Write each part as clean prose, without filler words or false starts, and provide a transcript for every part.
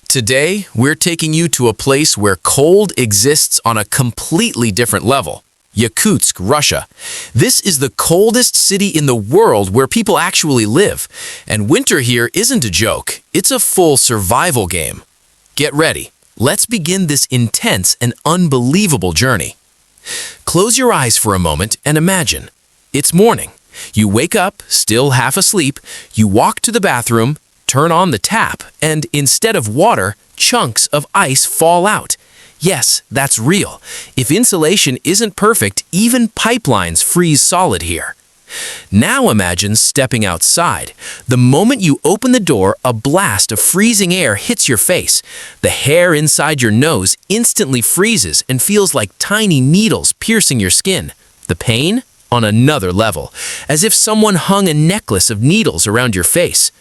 Today, we're taking you to a place where cold exists on a completely different level. Yakutsk, Russia. This is the coldest city in the world where people actually live. And winter here isn't a joke, it's a full survival game. Get ready. Let's begin this intense and unbelievable journey. Close your eyes for a moment and imagine. It's morning. You wake up, still half asleep, you walk to the bathroom, turn on the tap, and instead of water, chunks of ice fall out. Yes, that's real. If insulation isn't perfect, even pipelines freeze solid here. Now imagine stepping outside. The moment you open the door, a blast of freezing air hits your face. The hair inside your nose instantly freezes and feels like tiny needles piercing your skin. The pain? On another level, as if someone hung a necklace of needles around your face.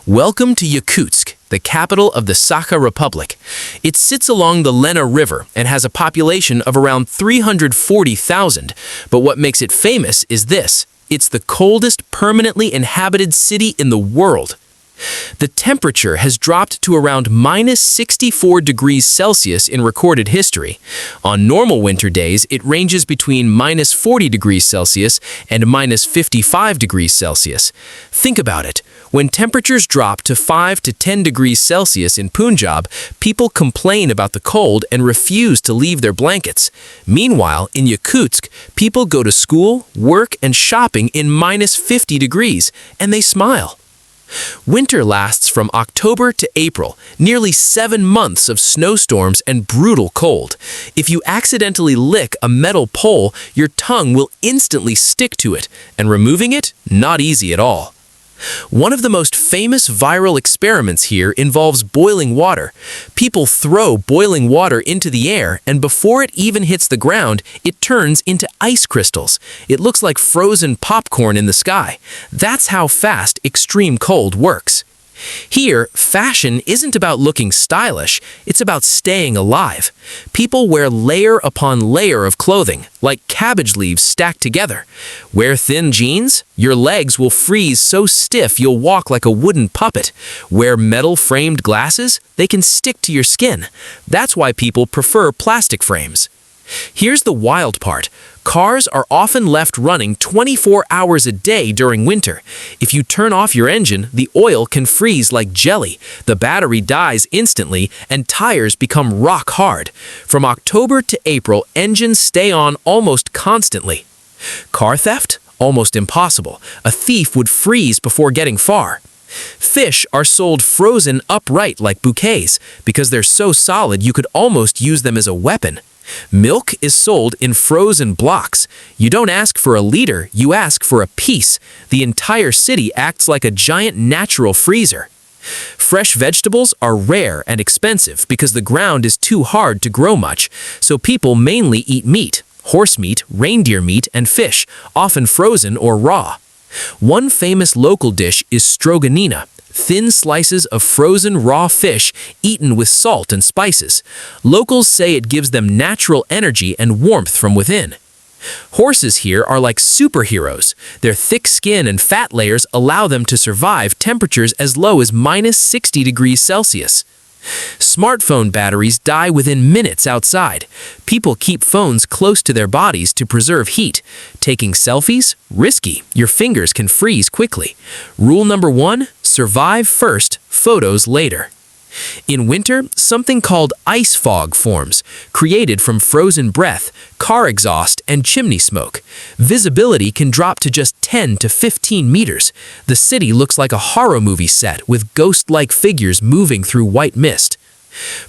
Welcome to Yakutsk, the capital of the Sakha Republic. It sits along the Lena River and has a population of around 340,000. But what makes it famous is this: it's the coldest permanently inhabited city in the world. The temperature has dropped to around minus 64 degrees Celsius in recorded history. On normal winter days, it ranges between minus 40 degrees Celsius and minus 55 degrees Celsius. Think about it. When temperatures drop to 5 to 10 degrees Celsius in Punjab, people complain about the cold and refuse to leave their blankets. Meanwhile, in Yakutsk, people go to school, work, and shopping in minus 50 degrees, and they smile. Winter lasts from October to April, nearly 7 months of snowstorms and brutal cold. If you accidentally lick a metal pole, your tongue will instantly stick to it, and removing it, not easy at all. One of the most famous viral experiments here involves boiling water. People throw boiling water into the air, and before it even hits the ground, it turns into ice crystals. It looks like frozen popcorn in the sky. That's how fast extreme cold works. Here, fashion isn't about looking stylish, it's about staying alive. People wear layer upon layer of clothing, like cabbage leaves stacked together. Wear thin jeans? Your legs will freeze so stiff you'll walk like a wooden puppet. Wear metal-framed glasses? They can stick to your skin. That's why people prefer plastic frames. Here's the wild part. Cars are often left running 24 hours a day during winter. If you turn off your engine, the oil can freeze like jelly, the battery dies instantly, and tires become rock hard. From October to April, engines stay on almost constantly. Car theft? Almost impossible. A thief would freeze before getting far. Fish are sold frozen upright like bouquets. Because they're so solid, you could almost use them as a weapon. Milk is sold in frozen blocks. You don't ask for a liter, you ask for a piece. The entire city acts like a giant natural freezer. Fresh vegetables are rare and expensive because the ground is too hard to grow much, so people mainly eat meat, horse meat, reindeer meat, and fish, often frozen or raw. One famous local dish is stroganina, thin slices of frozen raw fish eaten with salt and spices. Locals say it gives them natural energy and warmth from within. Horses here are like superheroes. Their thick skin and fat layers allow them to survive temperatures as low as minus 60 degrees Celsius. Smartphone batteries die within minutes outside. People keep phones close to their bodies to preserve heat. Taking selfies? Risky. Your fingers can freeze quickly. Rule number 1, survive first, photos later. In winter, something called ice fog forms, created from frozen breath, car exhaust, and chimney smoke. Visibility can drop to just 10 to 15 meters. The city looks like a horror movie set with ghost-like figures moving through white mist.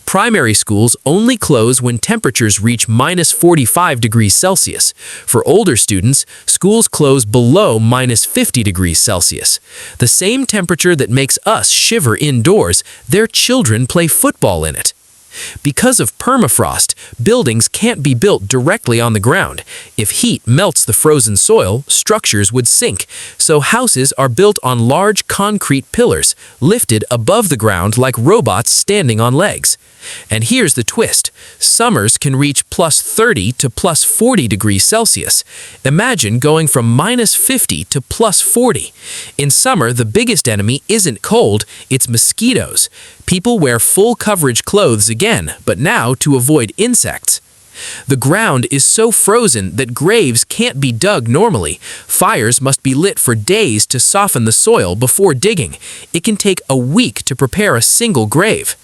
Primary schools only close when temperatures reach minus 45 degrees Celsius. For older students, schools close below minus 50 degrees Celsius. The same temperature that makes us shiver indoors, their children play football in it. Because of permafrost, buildings can't be built directly on the ground. If heat melts the frozen soil, structures would sink, so houses are built on large concrete pillars, lifted above the ground like robots standing on legs. And here's the twist. Summers can reach plus 30 to plus 40 degrees Celsius. Imagine going from minus 50 to plus 40. In summer, the biggest enemy isn't cold, it's mosquitoes. People wear full coverage clothes again, but now to avoid insects. The ground is so frozen that graves can't be dug normally. Fires must be lit for days to soften the soil before digging. It can take a week to prepare a single grave.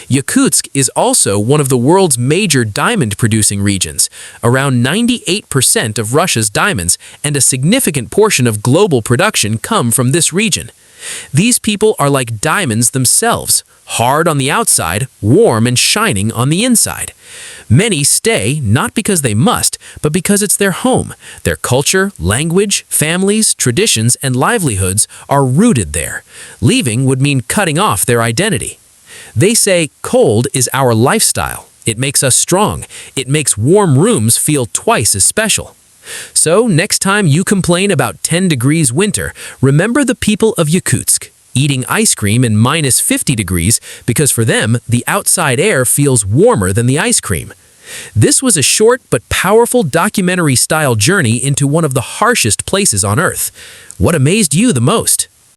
Yakutsk is also one of the world's major diamond-producing regions. Around 98% of Russia's diamonds and a significant portion of global production come from this region. These people are like diamonds themselves, hard on the outside, warm and shining on the inside. Many stay not because they must, but because it's their home. Their culture, language, families, traditions, and livelihoods are rooted there. Leaving would mean cutting off their identity. They say cold is our lifestyle. It makes us strong. It makes warm rooms feel twice as special. So next time you complain about 10 degrees winter, remember the people of Yakutsk, eating ice cream in minus 50 degrees because for them, the outside air feels warmer than the ice cream. This was a short but powerful documentary-style journey into one of the harshest places on Earth. What amazed you the most?